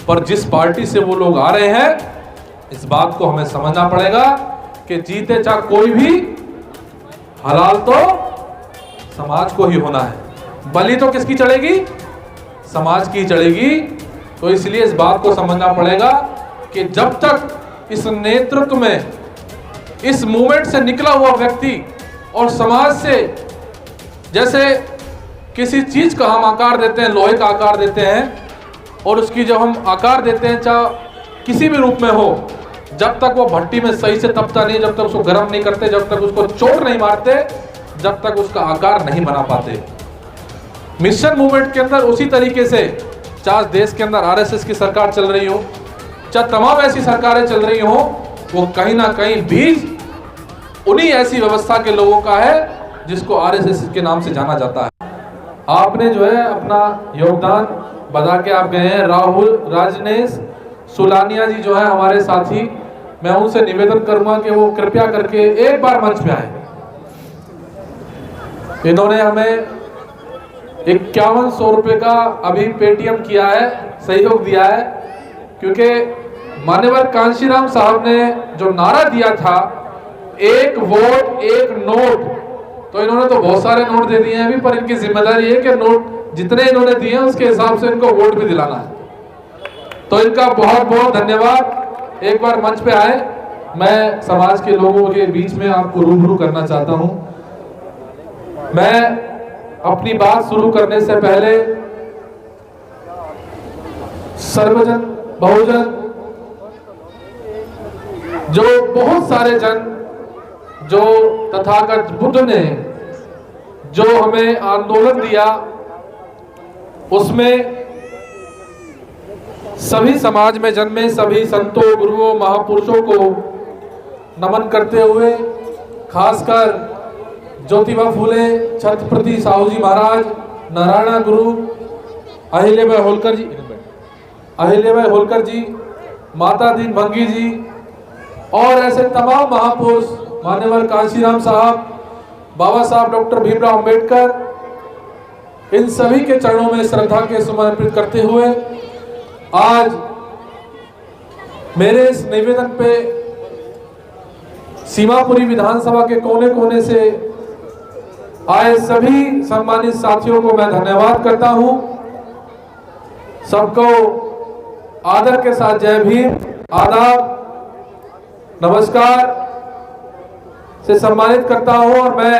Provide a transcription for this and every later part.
पर जिस पार्टी से वो लोग आ रहे हैं, इस बात को हमें समझना पड़ेगा कि जीते चाहे कोई भी, हलाल तो समाज को ही होना है, बलि तो किसकी चढ़ेगी? समाज की चढ़ेगी। तो इसलिए इस बात को समझना पड़ेगा कि जब तक इस नेतृत्व में, इस मूवमेंट से निकला हुआ व्यक्ति और समाज से, जैसे किसी चीज का हम आकार देते हैं, लोहे का आकार देते हैं, और उसकी जब हम आकार देते हैं चाहे किसी भी रूप में हो, जब तक वो भट्टी में सही से तपता नहीं, जब तक उसको गर्म नहीं करते, जब तक उसको चोट नहीं मारते, जब तक उसका आकार नहीं बना पाते। मिशन मूवमेंट के अंदर उसी तरीके से, चाहे देश के अंदर आरएसएस की सरकार चल रही हो, चाहे तमाम ऐसी सरकारें चल रही हो, वो कहीं ना कहीं बीज उन्हीं ऐसी व्यवस्था के लोगों का है जिसको आरएसएस के नाम से जाना जाता है। आपने जो है अपना योगदान बता के आप गए हैं। राहुल राजनेश सुलानिया जी जो है हमारे साथी, मैं उनसे निवेदन करूंगा कि वो कृपया करके एक बार मंच में आए। इन्होंने हमें 5100 रुपए का अभी पेटीएम किया है, सहयोग दिया है, क्योंकि मान्यवर कांशीराम साहब ने जो नारा दिया था, एक वोट एक नोट, तो इन्होंने तो बहुत सारे नोट दे दिए हैं अभी, पर इनकी जिम्मेदारी है कि नोट जितने इन्होंने दिए हैं उसके हिसाब से इनको वोट भी दिलाना है। तो इनका बहुत बहुत धन्यवाद। एक बार मंच पे आए, मैं समाज के लोगों के बीच में आपको रूबरू करना चाहता हूं। मैं अपनी बात शुरू करने से पहले सर्वजन बहुजन, जो बहुत सारे जन, जो तथागत बुद्ध ने जो हमें आंदोलन दिया, उसमें सभी समाज में जन्मे सभी संतों, गुरुओं, महापुरुषों को नमन करते हुए, खासकर ज्योतिबा फूले, छत्रपति साहू जी महाराज, नारायण गुरु, अहिल्याबाई होलकर जी, माता दीन भंगी जी और ऐसे तमाम महापुरुष, मान्यवर कांशीराम साहब, बाबा साहब डॉक्टर भीमराव अंबेडकर, इन सभी के चरणों में श्रद्धा के सुमन अर्पित करते हुए आज मेरे इस निवेदन पे सीमापुरी विधानसभा के कोने कोने से आए सभी सम्मानित साथियों को मैं धन्यवाद करता हूं। सबको आदर के साथ जय भीम, आदाब, नमस्कार से सम्मानित करता हूं। और मैं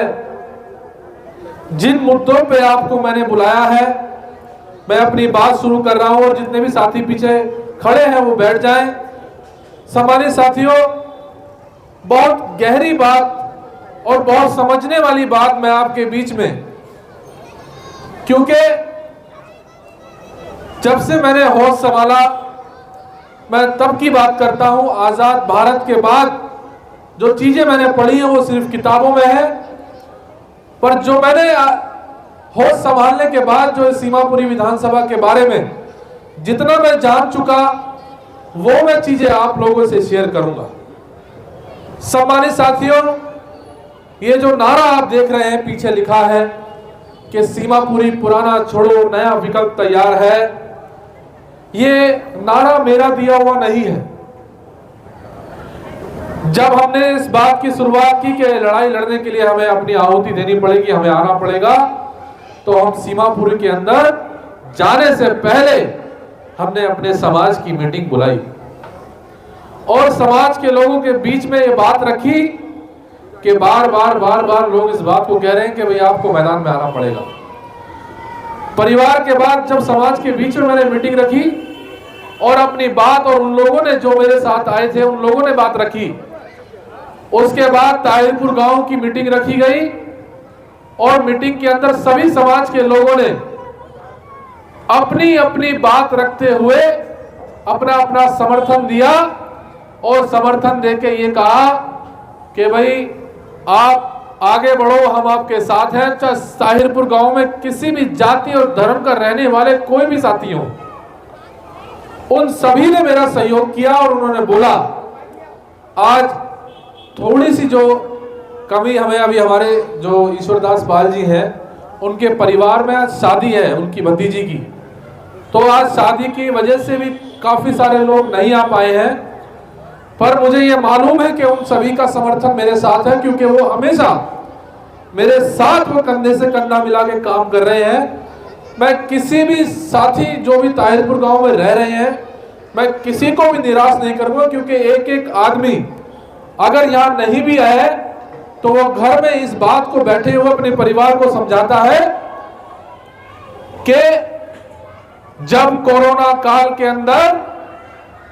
जिन मुद्दों पे आपको मैंने बुलाया है, मैं अपनी बात शुरू कर रहा हूं और जितने भी साथी पीछे खड़े हैं वो बैठ जाएं। सम्मानित साथियों, बहुत गहरी बात और बहुत समझने वाली बात मैं आपके बीच में, क्योंकि जब से मैंने होश संभाला, मैं तब की बात करता हूं, आजाद भारत के बाद जो चीजें मैंने पढ़ी हैं वो सिर्फ किताबों में है, पर जो मैंने होश संभालने के बाद जो सीमापुरी विधानसभा के बारे में जितना मैं जान चुका, वो मैं चीजें आप लोगों से शेयर करूंगा। सम्मानित साथियों, ये जो नारा आप देख रहे हैं पीछे लिखा है कि सीमापुरी पुराना छोड़ो, नया विकल्प तैयार है, ये नारा मेरा दिया हुआ नहीं है। जब हमने इस बात की शुरुआत की कि लड़ाई लड़ने के लिए हमें अपनी आहुति देनी पड़ेगी, हमें आना पड़ेगा, तो हम सीमापुरी के अंदर जाने से पहले हमने अपने समाज की मीटिंग बुलाई और समाज के लोगों के बीच में ये बात रखी कि बार बार लोग इस बात को कह रहे हैं कि भाई आपको मैदान में आना पड़ेगा। परिवार के बाद जब समाज के बीच में मैंने मीटिंग रखी और अपनी बात, और उन लोगों ने जो मेरे साथ आए थे उन लोगों ने बात रखी, उसके बाद ताहिरपुर गांव की मीटिंग रखी गई और मीटिंग के अंदर सभी समाज के लोगों ने अपनी अपनी बात रखते हुए अपना अपना समर्थन दिया और समर्थन देके ये कहा कि भाई आप आगे बढ़ो, हम आपके साथ हैं। चाहे ताहिरपुर गांव में किसी भी जाति और धर्म का रहने वाले कोई भी साथी हो, उन सभी ने मेरा सहयोग किया और उन्होंने बोला आज थोड़ी सी जो कमी हमें, अभी हमारे जो ईश्वरदास पाल जी हैं उनके परिवार में आज शादी है उनकी भतीजी की, तो आज शादी की वजह से भी काफी सारे लोग नहीं आ पाए हैं, पर मुझे ये मालूम है कि उन सभी का समर्थन मेरे साथ है, क्योंकि वो हमेशा मेरे साथ वो कंधे से कंधा मिला के काम कर रहे हैं। मैं किसी भी साथी जो भी ताहिरपुर गांव में रह रहे हैं, मैं किसी को भी निराश नहीं करूंगा, क्योंकि एक एक आदमी अगर यहाँ नहीं भी आए तो वो घर में इस बात को बैठे हुए अपने परिवार को समझाता है कि जब कोरोना काल के अंदर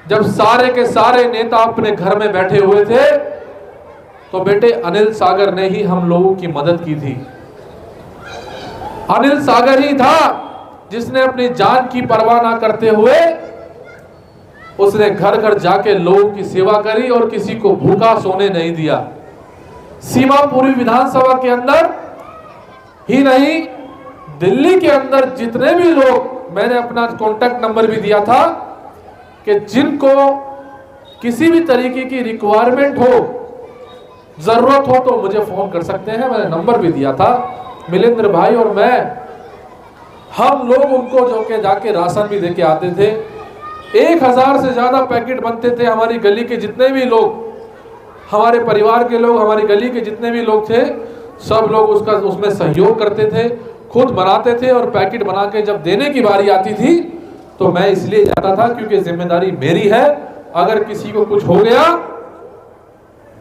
जब सारे के सारे नेता अपने घर में बैठे हुए थे तो बेटे अनिल सागर ने ही हम लोगों की मदद की थी। अनिल सागर ही था जिसने अपनी जान की परवाह ना करते हुए उसने घर घर जाके लोगों की सेवा करी और किसी को भूखा सोने नहीं दिया। सीमापुरी विधानसभा के अंदर ही नहीं, दिल्ली के अंदर जितने भी लोग, मैंने अपना कॉन्टैक्ट नंबर भी दिया था कि जिनको किसी भी तरीके की रिक्वायरमेंट हो, जरूरत हो तो मुझे फोन कर सकते हैं। मैंने नंबर भी दिया था। मिलेंद्र भाई और मैं, हम लोग उनको जो के जाके राशन भी देके आते थे। 1000 से ज्यादा पैकेट बनते थे। हमारी गली के जितने भी लोग, हमारे परिवार के लोग, हमारी गली के जितने भी लोग थे, सब लोग उसमें सहयोग करते थे, खुद बनाते थे और पैकेट बना के जब देने की बारी आती थी तो मैं इसलिए जाता था क्योंकि जिम्मेदारी मेरी है। अगर किसी को कुछ हो गया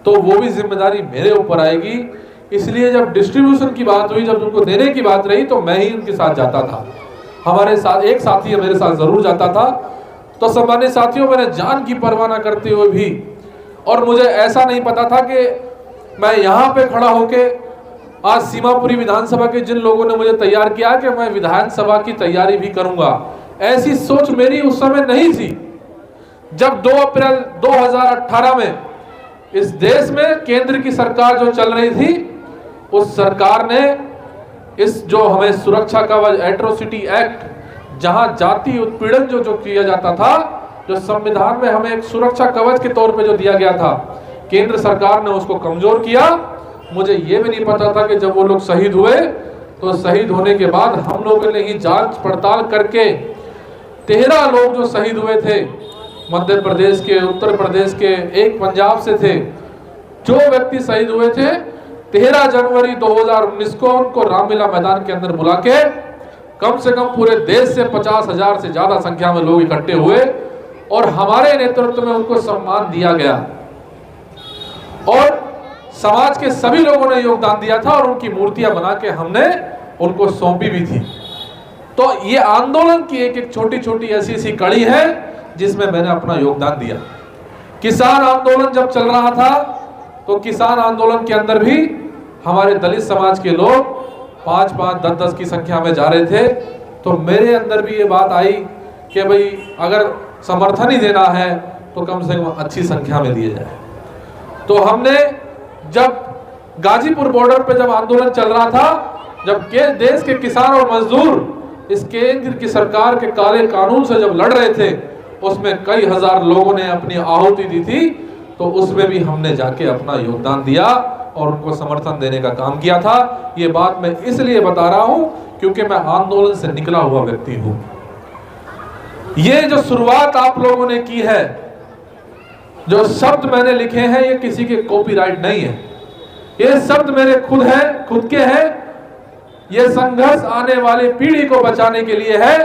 तो वो भी जिम्मेदारी मेरे ऊपर आएगी। इसलिए जब डिस्ट्रीब्यूशन की बात हुई, जब उनको देने की बात रही, तो मैं ही उनके साथ जाता था। हमारे साथ एक साथी मेरे साथ जरूर जाता था। तो सम्मानित साथियों, मैंने जान की परवाह न करते हुए भी, और मुझे ऐसा नहीं पता था कि मैं यहाँ पे खड़ा होके आज सीमापुरी विधानसभा के जिन लोगों ने मुझे तैयार किया कि मैं विधानसभा की तैयारी भी करूंगा, ऐसी सोच मेरी उस समय नहीं थी। जब 2 अप्रैल 2018 में इस देश में केंद्र की सरकार जो चल रही थी, उस सरकार ने इस जो हमें सुरक्षा कवच एट्रोसिटी एक्ट, जहां जाति उत्पीड़न जो किया जाता था, जो संविधान में हमें एक सुरक्षा कवच के तौर पे जो दिया गया था, केंद्र सरकार ने उसको कमजोर किया। मुझे ये भी नहीं पता था कि जब वो लोग शहीद हुए तो शहीद होने के बाद हम लोगों ने ही जांच पड़ताल करके 13 लोग जो शहीद हुए थे, मध्य प्रदेश के, उत्तर प्रदेश के, एक पंजाब से थे, जो व्यक्ति शहीद हुए थे, 13 जनवरी 2019 को उनको रामलीला मैदान के अंदर बुला के कम से कम पूरे देश से 50,000 से ज्यादा संख्या में लोग इकट्ठे हुए और हमारे नेतृत्व में उनको सम्मान दिया गया और समाज के सभी लोगों ने योगदान दिया था और उनकी मूर्तियां बना के हमने उनको सौंपी भी थी। तो ये आंदोलन की एक एक छोटी छोटी ऐसी कड़ी है जिसमें मैंने अपना योगदान दिया। किसान आंदोलन जब चल रहा था तो किसान आंदोलन के अंदर भी हमारे दलित समाज के लोग 5-5, 10-10 की संख्या में जा रहे थे। तो मेरे अंदर भी ये बात आई कि भाई अगर समर्थन ही देना है तो कम से कम अच्छी संख्या में दिए जाए। तो हमने जब गाजीपुर बॉर्डर पे जब आंदोलन चल रहा था, जब के देश के किसान और मजदूर इस केंद्र की सरकार के काले कानून से जब लड़ रहे थे, उसमें कई हजार लोगों ने अपनी आहुति दी थी। तो उसमें भी हमने जाके अपना योगदान दिया और उनको समर्थन देने का काम किया था। ये बात मैं इसलिए बता रहा हूं क्योंकि मैं आंदोलन से निकला हुआ व्यक्ति हूं। ये जो शुरुआत आप लोगों ने की है, जो शब्द मैंने लिखे हैं, ये किसी के कॉपीराइट नहीं है। ये शब्द मेरे खुद के हैं। ये संघर्ष आने वाली पीढ़ी को बचाने के लिए है।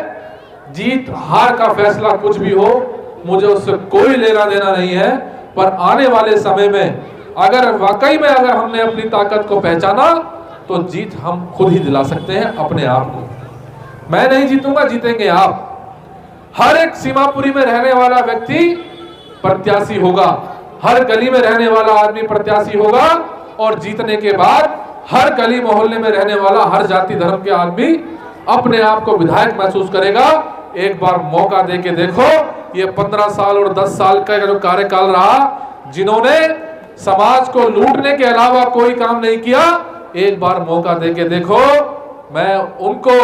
जीत हार का फैसला कुछ भी हो, मुझे उससे कोई लेना देना नहीं है। पर आने वाले समय में अगर वाकई में अगर हमने अपनी ताकत को पहचाना तो जीत हम खुद ही दिला सकते हैं अपने आप को। मैं नहीं जीतूंगा, जीतेंगे आप। हर एक सीमापुरी में रहने वाला व्यक्ति प्रत्याशी होगा, हर गली में रहने वाला आदमी प्रत्याशी होगा और जीतने के बाद हर गली मोहल्ले में रहने वाला हर जाति धर्म के आदमी अपने आप को विधायक महसूस करेगा। एक बार मौका दे के देखो। ये 15 साल और 10 साल का जो कार्यकाल रहा, जिन्होंने समाज को लूटने के अलावा कोई काम नहीं किया, एक बार मौका दे के देखो। मैं उनको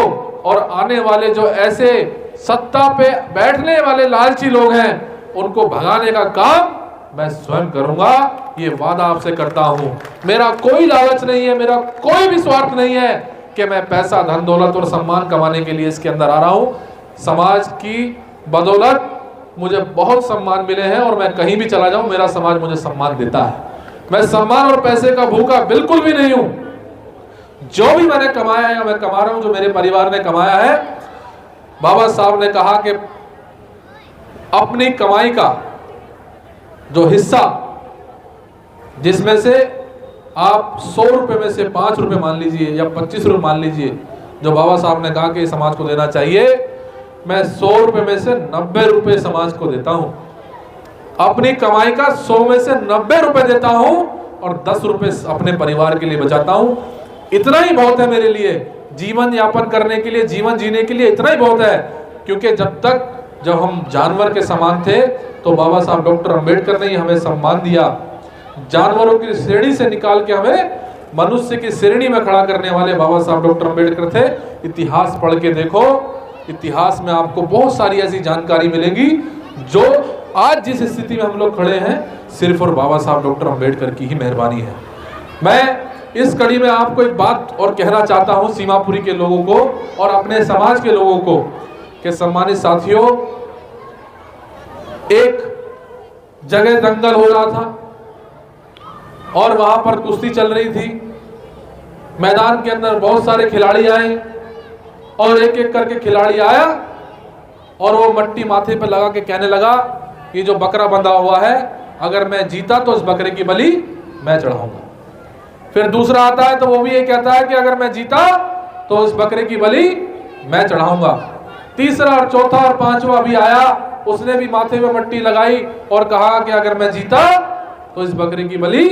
और आने वाले जो ऐसे सत्ता पे बैठने वाले लालची लोग हैं, उनको भगाने का काम मैं स्वयं करूंगा। ये वादा आपसे करता हूं। मेरा कोई लालच नहीं है, मेरा कोई भी स्वार्थ नहीं है कि मैं पैसा, धन दौलत और सम्मान कमाने के लिए इसके अंदर आ रहा हूं। समाज की बदौलत मुझे बहुत सम्मान मिले हैं और मैं कहीं भी चला जाऊं मेरा समाज मुझे सम्मान देता है। मैं सम्मान और पैसे का भूखा बिल्कुल भी नहीं हूं। जो भी मैंने कमाया है या मैं कमा रहा हूं, जो मेरे परिवार ने कमाया है, बाबा साहब ने कहा कि अपनी कमाई का जो हिस्सा, जिसमें से आप 100 रुपए में से 5 रुपए मान लीजिए या 25 रुपए मान लीजिए, जो बाबा साहब ने कहा कि समाज को देना चाहिए, मैं 100 रुपए में से 90 रुपए समाज को देता हूं। अपनी कमाई का 100 में से 90 रुपए देता हूं और 10 रुपए अपने परिवार के लिए बचाता हूं। इतना ही बहुत है मेरे लिए, जीवन यापन करने के लिए, जीवन जीने के लिए इतना ही बहुत है। क्योंकि जब हम जानवर के समान थे तो बाबा साहब डॉक्टर अंबेडकर ने हमें सम्मान दिया। जानवरों की श्रेणी से निकाल के हमें मनुष्य की श्रेणी में खड़ा करने वाले बाबा साहब डॉक्टर अंबेडकर थे। इतिहास पढ़ के देखो, इतिहास में आपको बहुत सारी ऐसी जानकारी मिलेगी जो आज जिस स्थिति में हम लोग खड़े हैं सिर्फ और बाबा साहब डॉक्टर अंबेडकर की ही मेहरबानी है। मैं इस कड़ी में आपको एक बात और कहना चाहता हूं, सीमापुरी के लोगों को और अपने समाज के लोगों को, कि सम्मानित साथियों, एक जगह दंगल हो रहा था और वहां पर कुश्ती चल रही थी। मैदान के अंदर बहुत सारे खिलाड़ी आए और एक एक करके खिलाड़ी आया और वो मट्टी माथे पे लगा के कहने लगा, ये जो बकरा बंधा हुआ है, अगर मैं जीता तो इस बकरे की बलि मैं चढ़ाऊंगा। फिर दूसरा आता है तो वो भी ये कहता है कि अगर मैं जीता तो इस बकरे की बलि मैं चढ़ाऊंगा। तीसरा और चौथा और पांचवा भी आया, उसने भी माथे पे मट्टी लगाई और कहा कि अगर मैं जीता तो इस बकरे की बलि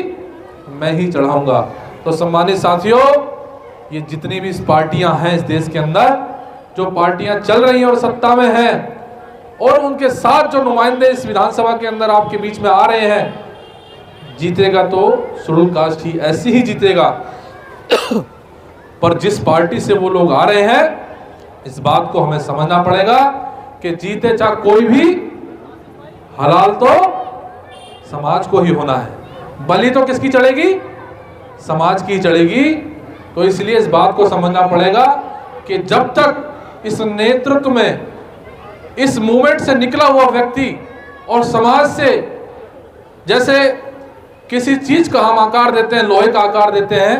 मैं ही चढ़ाऊंगा। तो सम्मानित साथियों, ये जितनी भी पार्टियां हैं इस देश के अंदर, जो पार्टियां चल रही हैं और सत्ता में हैं, और उनके साथ जो नुमाइंदे इस विधानसभा के अंदर आपके बीच में आ रहे हैं, जीतेगा तो शेड्यूल कास्ट ही ऐसी ही जीतेगा। पर जिस पार्टी से वो लोग आ रहे हैं, इस बात को हमें समझना पड़ेगा कि जीते चाहे कोई भी, हलाल तो समाज को ही होना है, बलि तो किसकी चढ़ेगी? समाज की चढ़ेगी। तो इसलिए इस बात को समझना पड़ेगा कि जब तक इस नेतृत्व में, इस मूवमेंट से निकला हुआ व्यक्ति और समाज से, जैसे किसी चीज का हम आकार देते हैं, लोहे का आकार देते हैं,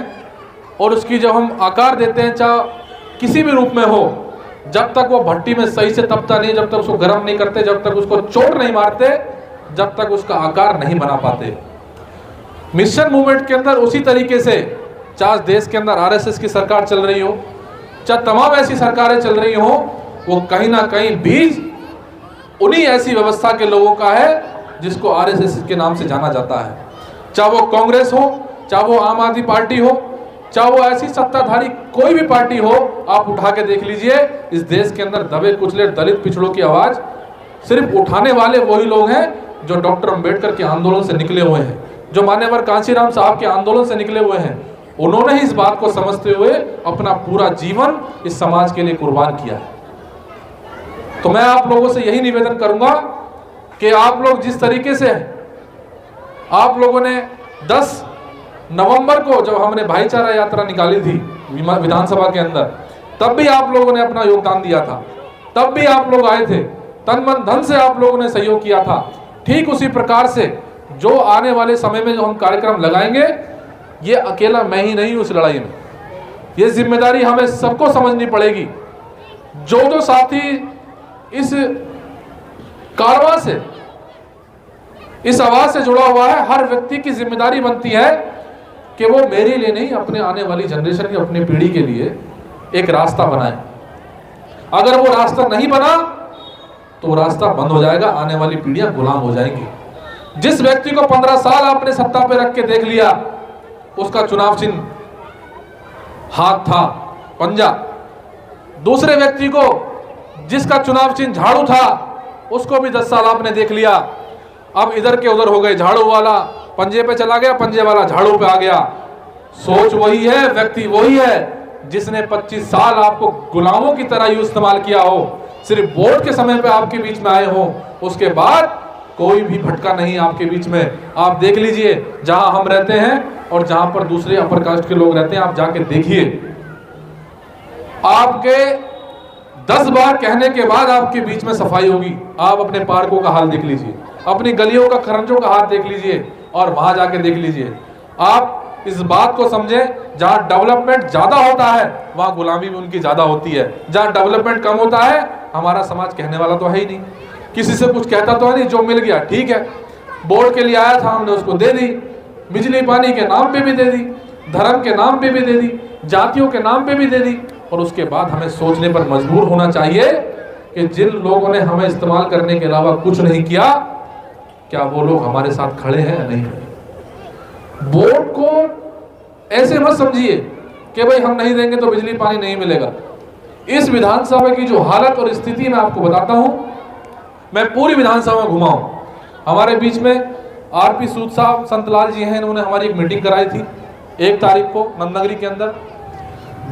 और उसकी जब हम आकार देते हैं, चाहे किसी भी रूप में हो, जब तक वो भट्टी में सही से तपता नहीं, जब तक उसको गर्म नहीं करते, जब तक उसको चोट नहीं मारते, जब तक उसका आकार नहीं बना पाते। मिशन मूवमेंट के अंदर उसी तरीके से, चाहे देश के अंदर आरएसएस की सरकार चल रही हो, चाहे तमाम ऐसी सरकारें चल रही हो, वो कहीं ना कहीं बीज उन्हीं ऐसी व्यवस्था के लोगों का है जिसको आरएसएस के नाम से जाना जाता है। चाहे वो कांग्रेस हो, चाहे वो आम आदमी पार्टी हो, चाहे वो ऐसी सत्ताधारी कोई भी पार्टी हो, आप उठा के देख लीजिए, इस देश के अंदर दबे कुचले दलित पिछड़ों की आवाज सिर्फ उठाने वाले वही लोग हैं जो डॉक्टर अंबेडकर के आंदोलन से निकले हुए हैं, जो मान्यवर कांशीराम साहब के आंदोलन से निकले हुए हैं। उन्होंने ही इस बात को समझते हुए अपना पूरा जीवन इस समाज के लिए कुर्बान किया है। तो मैं आप लोगों से यही निवेदन करूंगा कि आप लोग जिस तरीके से, आप लोगों ने 10 नवंबर को जब हमने भाईचारा यात्रा निकाली थी विधानसभा के अंदर, तब भी आप लोगों ने अपना योगदान दिया था, तब भी आप लोग आए थे, तन मन धन से आप लोगों ने सहयोग किया था। ठीक उसी प्रकार से जो आने वाले समय में जो हम कार्यक्रम लगाएंगे, ये अकेला मैं ही नहीं हूं इस लड़ाई में, ये जिम्मेदारी हमें सबको समझनी पड़ेगी। जो साथी इस कारवां से, इस आवाज से जुड़ा हुआ है, हर व्यक्ति की जिम्मेदारी बनती है कि वो मेरे लिए नहीं, अपने आने वाली जनरेशन की, अपनी पीढ़ी के लिए एक रास्ता बनाए। अगर वो रास्ता नहीं बना तो वो रास्ता बंद हो जाएगा, आने वाली पीढ़ियां गुलाम हो जाएंगी। जिस व्यक्ति को 15 साल आपने सत्ता पे रख के देख लिया, उसका चुनाव चिन्ह हाथ था, पंजा। दूसरे व्यक्ति को जिसका चुनाव चिन्ह झाड़ू था, उसको भी 10 साल आपने देख लिया। अब इधर के उधर हो गए, झाड़ू वाला पंजे पे चला गया, पंजे वाला झाड़ू पे आ गया। सोच वही है, व्यक्ति वही है जिसने 25 साल आपको गुलामों की तरह यूं इस्तेमाल किया हो, सिर्फ वोट के समय पे आपके बीच में आए हो, उसके बाद कोई भी भटका नहीं आपके बीच में। आप देख लीजिए जहां हम रहते हैं और जहां पर दूसरे अपर कास्ट के लोग रहते हैं, आप जाके देखिए, आपके 10 बार कहने के बाद आपके बीच में सफाई होगी। आप अपने पार्कों का हाल देख लीजिए, अपनी गलियों का खरंजों का हाल देख लीजिए और वहां जाके देख लीजिए। आप इस बात को समझें, जहां डेवलपमेंट ज्यादा होता है वहां गुलामी भी उनकी ज्यादा होती है। जहां डेवलपमेंट कम होता है हमारा समाज कहने वाला तो है ही नहीं, किसी से कुछ कहता तो है नहीं, जो मिल गया ठीक है, बोर्ड के लिए आया था हमने उसको दे दी, बिजली पानी के नाम पे भी दे दी, धर्म के नाम पे भी दे दी, जातियों के नाम पे भी दे दी। और उसके बाद हमें सोचने पर मजबूर होना चाहिए कि जिन लोगों ने हमें इस्तेमाल करने के अलावा कुछ नहीं किया, क्या वो लोग हमारे साथ खड़े हैं या नहीं। बोर्ड को ऐसे मत समझिए कि भाई हम नहीं देंगे तो बिजली पानी नहीं मिलेगा। इस विधानसभा की जो हालत और स्थिति मैं आपको बताता हूं, मैं पूरी विधानसभा में घुमा हूं। हमारे बीच में आरपी सूद साहब संतलाल जी हैं, इन्होंने हमारी एक मीटिंग कराई थी 1 तारीख को नंदनगरी के अंदर।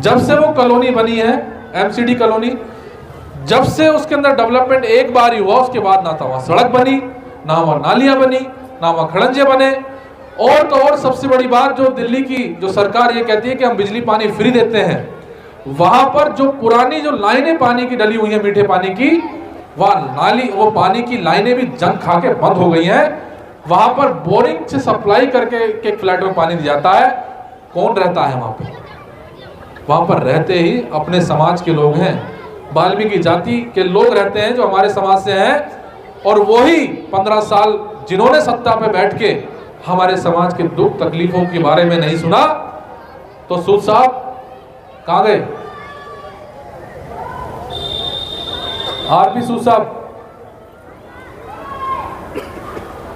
जब से वो कॉलोनी बनी है एमसीडी कॉलोनी, जब से उसके अंदर डेवलपमेंट एक बार ही हुआ, उसके बाद ना तो वहां सड़क बनी, ना वहां नालियां बनी, ना वहां खड़ंजे बने। और तो और सबसे बड़ी बात, जो दिल्ली की जो सरकार ये कहती है कि हम बिजली पानी फ्री देते हैं, वहां पर जो पुरानी जो लाइनें पानी की डली हुई है मीठे पानी की, वह नाली वो पानी की लाइनें भी जंग खा के बंद हो गई हैं। वहां पर बोरिंग से सप्लाई करके एक फ्लैट में पानी दिया जाता है। कौन रहता है वहां पर? वहां पर रहते ही अपने समाज के लोग हैं, वाल्मीकि जाति के लोग रहते हैं जो हमारे समाज से हैं। और वही 15 साल जिन्होंने सत्ता पे बैठ के हमारे समाज के दुख तकलीफों के बारे में नहीं सुना, तो सूद साहब कहां गए? आरपी सूद साहब,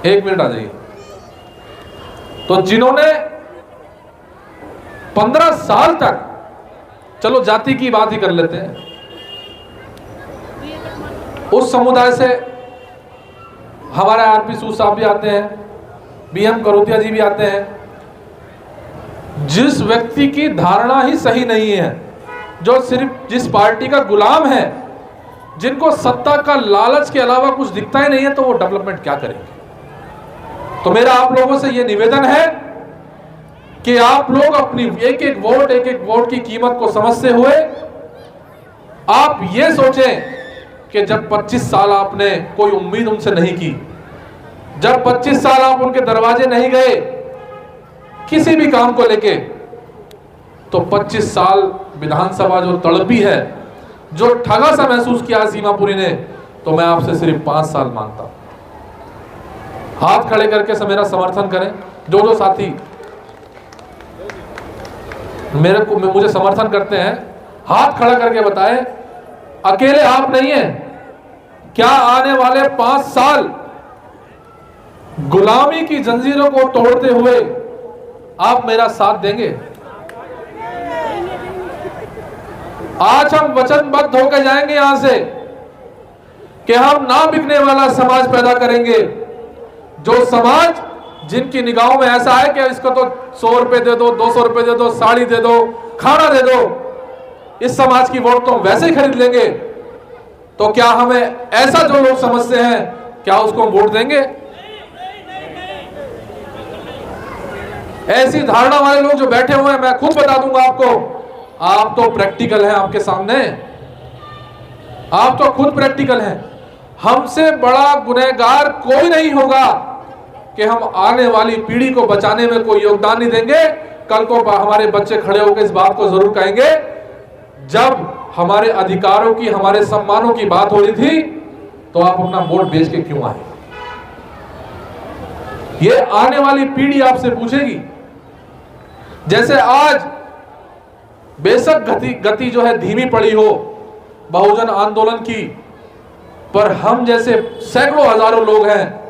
1 मिनट आ जाइए। तो जिन्होंने 15 साल तक, चलो जाति की बात ही कर लेते हैं, उस समुदाय से हमारे आरपी सूद साहब भी आते हैं, बीएम करोतिया जी भी आते हैं। जिस व्यक्ति की धारणा ही सही नहीं है, जो सिर्फ जिस पार्टी का गुलाम है, जिनको सत्ता का लालच के अलावा कुछ दिखता ही नहीं है, तो वो डेवलपमेंट क्या करेंगे। तो मेरा आप लोगों से ये निवेदन है कि आप लोग अपनी एक एक वोट की कीमत को समझते हुए आप ये सोचें कि जब 25 साल आपने कोई उम्मीद उनसे नहीं की, जब 25 साल आप उनके दरवाजे नहीं गए किसी भी काम को लेके, तो 25 साल विधानसभा जो तड़पी है, जो ठगा सा महसूस किया सीमापुरी ने, तो मैं आपसे सिर्फ 5 साल मांगता हूं। हाथ खड़े करके मेरा समर्थन करें। जो साथी मुझे समर्थन करते हैं, हाथ खड़ा करके बताएं, अकेले आप नहीं हैं, क्या आने वाले 5 साल गुलामी की जंजीरों को तोड़ते हुए आप मेरा साथ देंगे? आज हम वचनबद्ध होकर जाएंगे यहां से कि हम ना बिकने वाला समाज पैदा करेंगे। जो समाज जिनकी निगाहों में ऐसा है कि इसको तो 100 रुपए दे दो, 200 रुपए दे दो, साड़ी दे दो, खाना दे दो, इस समाज की वोट तो वैसे ही खरीद लेंगे। तो क्या हमें ऐसा जो लोग समझते हैं, क्या उसको वोट देंगे? ऐसी धारणा वाले लोग जो बैठे हुए हैं, मैं खुद बता दूंगा आपको, आप तो प्रैक्टिकल हैं, आपके सामने आप तो खुद प्रैक्टिकल हैं। हमसे बड़ा गुनहगार कोई नहीं होगा कि हम आने वाली पीढ़ी को बचाने में कोई योगदान नहीं देंगे। कल को हमारे बच्चे खड़े होकर इस बात को जरूर कहेंगे, जब हमारे अधिकारों की, हमारे सम्मानों की बात हो रही थी, तो आप अपना वोट बेच के क्यों आए। ये आने वाली पीढ़ी आपसे पूछेगी। जैसे आज बेशक गति जो है धीमी पड़ी हो बहुजन आंदोलन की, पर हम जैसे सैकड़ों हजारों लोग हैं।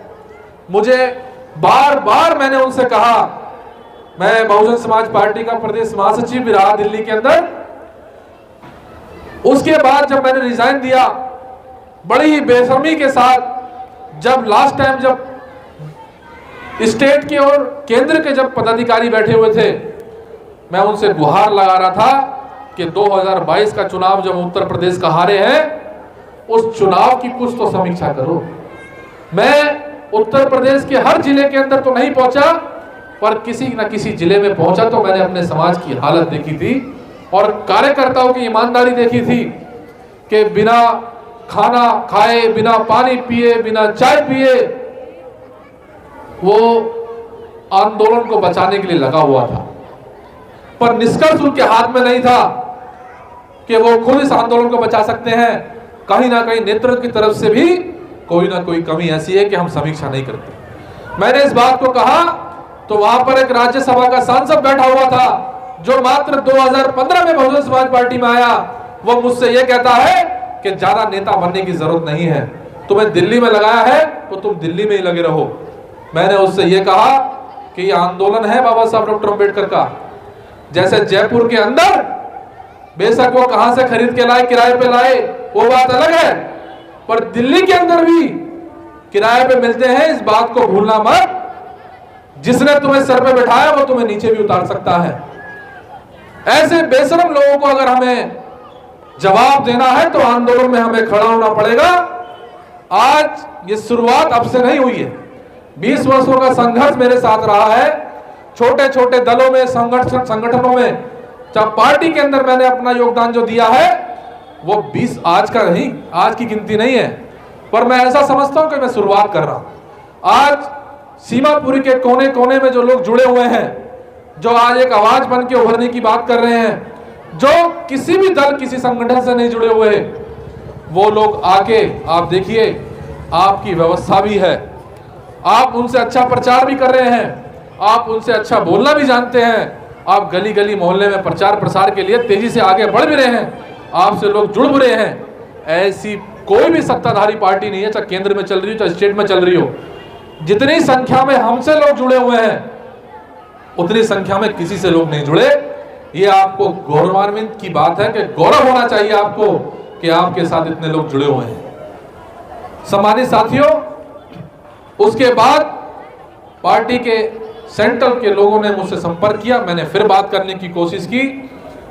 मुझे बार बार मैंने उनसे कहा, मैं बहुजन समाज पार्टी का प्रदेश महासचिव भी रहा दिल्ली के अंदर। उसके बाद जब मैंने रिजाइन दिया, बड़ी ही बेशर्मी के साथ, जब लास्ट टाइम जब स्टेट के और केंद्र के जब पदाधिकारी बैठे हुए थे, मैं उनसे गुहार लगा रहा था कि 2022 का चुनाव जब उत्तर प्रदेश का हारे हैं, उस चुनाव की कुछ तो समीक्षा करो। मैं उत्तर प्रदेश के हर जिले के अंदर तो नहीं पहुंचा, पर किसी न किसी जिले में पहुंचा तो मैंने अपने समाज की हालत देखी थी और कार्यकर्ताओं की ईमानदारी देखी थी कि बिना खाना खाए, बिना पानी पिए, बिना चाय पिए वो आंदोलन को बचाने के लिए लगा हुआ था, पर निष्कर्ष उनके हाथ में नहीं था कि वो खुद इस आंदोलन को बचा सकते हैं। कहीं ना कहीं नेतृत्व की तरफ से भी कोई ना कोई कमी ऐसी है कि हम समीक्षा नहीं करते। मैंने इस बात को कहा तो वहां पर एक राज्यसभा का सांसद बैठा हुआ था जो मात्र 2015 में बहुजन समाज पार्टी में आया। वो मुझसे ये कहता है कि ज्यादा नेता बनने की जरूरत नहीं है, तुम्हें दिल्ली में लगाया है तो तुम दिल्ली में ही लगे रहो। मैंने उससे ये कहा कि ये आंदोलन है बाबा साहब डॉक्टर अंबेडकर का। जैसे जयपुर के अंदर बेशक वो कहां से खरीद के लाए, किराए पे लाए, वो बात अलग है, पर दिल्ली के अंदर भी किराए पे मिलते हैं, इस बात को भूलना मत। जिसने तुम्हें सर पे बैठाया वो तुम्हें नीचे भी उतार सकता है। ऐसे बेशरम लोगों को अगर हमें जवाब देना है तो आंदोलन में हमें खड़ा होना पड़ेगा। आज ये शुरुआत अब से नहीं हुई है, 20 वर्षों का संघर्ष मेरे साथ रहा है। छोटे छोटे दलों में, संगठनों में, चाहे पार्टी के अंदर मैंने अपना योगदान जो दिया है वो 20 आज का नहीं, आज की गिनती नहीं है, पर मैं ऐसा समझता हूं कि मैं शुरुआत कर रहा हूं। आज सीमापुरी के कोने कोने में जो लोग जुड़े हुए हैं, जो आज एक आवाज बन के उभरने की बात कर रहे हैं, जो किसी भी दल, किसी संगठन से नहीं जुड़े हुए, वो लोग आके आप देखिए, आपकी व्यवस्था भी है, आप उनसे अच्छा प्रचार भी कर रहे हैं, आप उनसे अच्छा बोलना भी जानते हैं, आप गली गली मोहल्ले में प्रचार प्रसार के लिए तेजी से आगे बढ़ भी रहे हैं, आपसे लोग जुड़ भी रहे हैं। ऐसी कोई भी सत्ताधारी पार्टी नहीं है, चाहे केंद्र में चल रही हो चाहे स्टेट में चल रही हो, जितनी संख्या में हमसे लोग जुड़े हुए हैं उतनी संख्या में किसी से लोग नहीं जुड़े। ये आपको गौरवान्वित की बात है कि गौरव होना चाहिए आपको कि आपके साथ इतने लोग जुड़े हुए हैं। सम्मानित साथियों, उसके बाद पार्टी के सेंट्रल के लोगों ने मुझसे संपर्क किया, मैंने फिर बात करने की कोशिश की।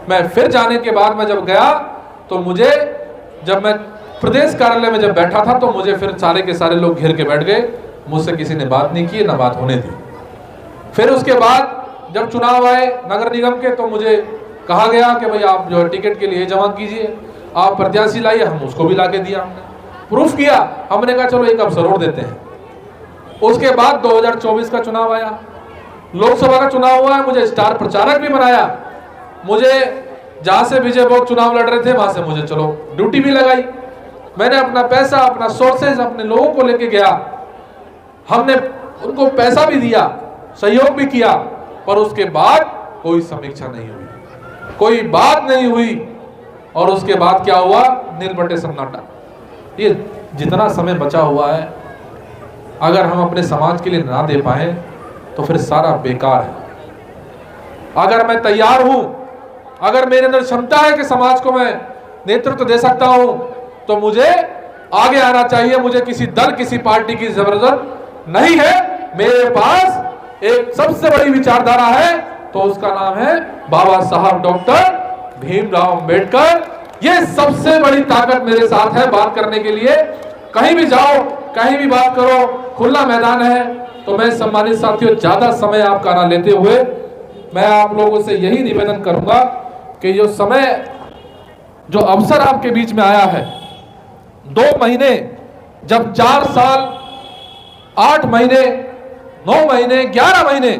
मैं फिर जाने के बाद मैं जब गया तो मुझे, जब मैं प्रदेश कार्यालय में जब बैठा था तो मुझे फिर सारे के सारे लोग घेर के बैठ गए, मुझसे किसी ने बात नहीं की, ना बात होने दी। फिर उसके बाद जब चुनाव आए नगर निगम के तो मुझे कहा गया कि भाई आप जो है टिकट के लिए जमा कीजिए, आप प्रत्याशी लाइए, हम उसको भी ला के दिया, हमने प्रूफ किया, हमने कहा चलो एक अवसर और देते हैं। उसके बाद 2024 का चुनाव आया, लोकसभा का चुनाव हुआ है, मुझे स्टार प्रचारक भी बनाया। मुझे जहां से विजय बहुत चुनाव लड़ रहे थे वहां से मुझे चलो ड्यूटी भी लगाई। मैंने अपना पैसा, अपना सोर्सेज, अपने लोगों को लेके गया, हमने उनको पैसा भी दिया, सहयोग भी किया, पर उसके बाद कोई समीक्षा नहीं हुई, कोई बात नहीं हुई। और उसके बाद क्या हुआ? नील बटे सन्नाटा। ये जितना समय बचा हुआ है अगर हम अपने समाज के लिए ना दे पाए तो फिर सारा बेकार है। अगर मैं तैयार हूं, अगर मेरे अंदर क्षमता है कि समाज को मैं नेतृत्व दे सकता हूं, तो मुझे आगे आना चाहिए। मुझे किसी दल, किसी पार्टी की जबरदस्त नहीं है। मेरे पास एक सबसे बड़ी विचारधारा है, तो उसका नाम है बाबा साहब डॉक्टर भीमराव अंबेडकर। ये सबसे बड़ी ताकत मेरे साथ है बात करने के लिए। कहीं भी जाओ, कहीं भी बात करो, खुला मैदान है। तो मैं सम्मानित साथियों, ज्यादा समय आपका ना लेते हुए मैं आप लोगों से यही निवेदन करूंगा कि जो समय, जो अवसर आपके बीच में आया है, 2 महीने, जब 4 साल 8 महीने 9 महीने 11 महीने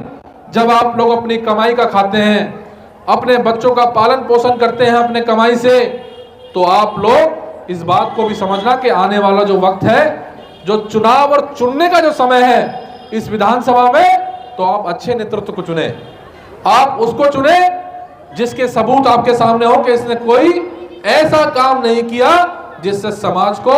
जब आप लोग अपनी कमाई का खाते हैं, अपने बच्चों का पालन पोषण करते हैं अपने कमाई से, तो आप लोग इस बात को भी समझना कि आने वाला जो वक्त है, जो चुनाव और चुनने का जो समय है इस विधानसभा में, तो आप अच्छे नेतृत्व को चुने। आप उसको चुने जिसके सबूत आपके सामने हो कि इसने कोई ऐसा काम नहीं किया जिससे समाज को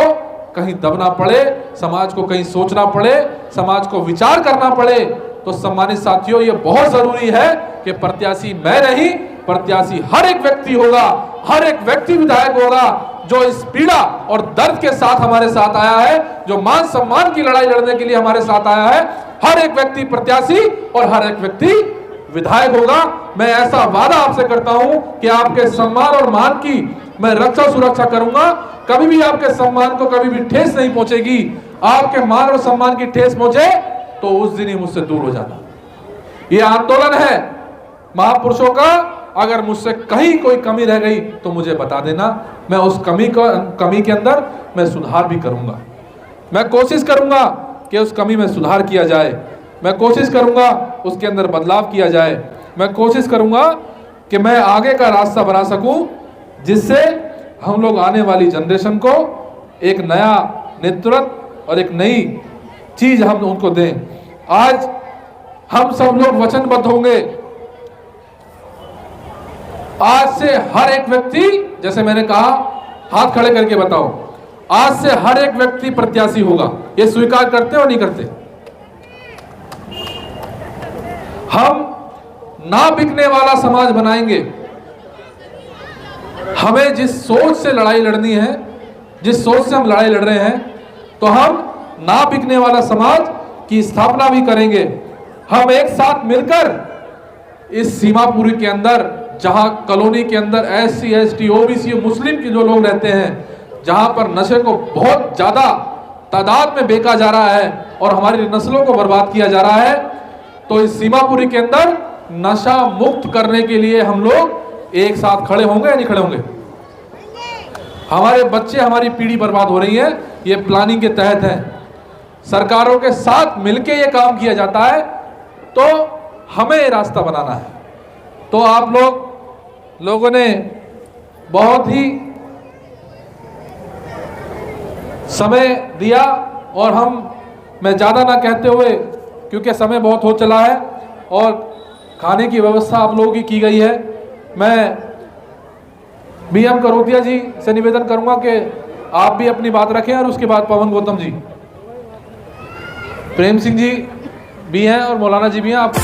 कहीं दबना पड़े, समाज को कहीं सोचना पड़े, समाज को विचार करना पड़े। तो सम्मानित साथियों, ये बहुत जरूरी है कि प्रत्याशी मैं नहीं, प्रत्याशी हर एक व्यक्ति होगा, हर एक व्यक्ति विधायक होगा जो इस पीड़ा और दर्द के साथ हमारे साथ आया है, जो मान सम्मान की लड़ाई लड़ने के लिए हमारे साथ आया है। हर एक व्यक्ति प्रत्याशी और हर एक व्यक्ति विधायक होगा। मैं ऐसा वादा आपसे करता हूं कि आपके सम्मान और मान की मैं रक्षा सुरक्षा करूंगा। कभी भी आपके सम्मान को कभी भी ठेस नहीं पहुंचेगी। आपके मान और सम्मान की ठेस पहुंचे तो उस दिन ही मुझसे दूर हो जाना। ये आंदोलन है महापुरुषों का, अगर मुझसे कहीं कोई कमी रह गई तो मुझे बता देना, मैं उस कमी के अंदर मैं सुधार भी करूंगा। मैं कोशिश करूंगा कि उस कमी में सुधार किया जाए, मैं कोशिश करूंगा उसके अंदर बदलाव किया जाए, मैं कोशिश करूंगा कि मैं आगे का रास्ता बना सकूं, जिससे हम लोग आने वाली जनरेशन को एक नया नेतृत्व और एक नई चीज हम उनको दें। आज हम सब लोग वचनबद्ध होंगे, आज से हर एक व्यक्ति, जैसे मैंने कहा, हाथ खड़े करके बताओ, आज से हर एक व्यक्ति प्रत्याशी होगा। ये स्वीकार करते हो नहीं करते? हम ना बिकने वाला समाज बनाएंगे। हमें जिस सोच से लड़ाई लड़नी है, जिस सोच से हम लड़ाई लड़ रहे हैं, तो हम ना बिकने वाला समाज की स्थापना भी करेंगे। हम एक साथ मिलकर इस सीमापुरी के अंदर, जहां कॉलोनी के अंदर SC ST OBC मुस्लिम के जो लोग रहते हैं, जहां पर नशे को बहुत ज्यादा तादाद में बेचा जा रहा है और हमारी नस्लों को बर्बाद किया जा रहा है, तो इस सीमापुरी के अंदर नशा मुक्त करने के लिए हम लोग एक साथ खड़े होंगे या नहीं खड़े होंगे? हमारे बच्चे, हमारी पीढ़ी बर्बाद हो रही है, ये प्लानिंग के तहत है। सरकारों के साथ मिलके ये काम किया जाता है, तो हमें ये रास्ता बनाना है। तो आप लोगों ने बहुत ही समय दिया, और मैं ज़्यादा ना कहते हुए, क्योंकि समय बहुत हो चला है और खाने की व्यवस्था आप लोगों की गई है, मैं BM करोतिया जी से निवेदन करूंगा कि आप भी अपनी बात रखें, और उसके बाद पवन गौतम जी, प्रेम सिंह जी भी हैं और मौलाना जी भी हैं। आप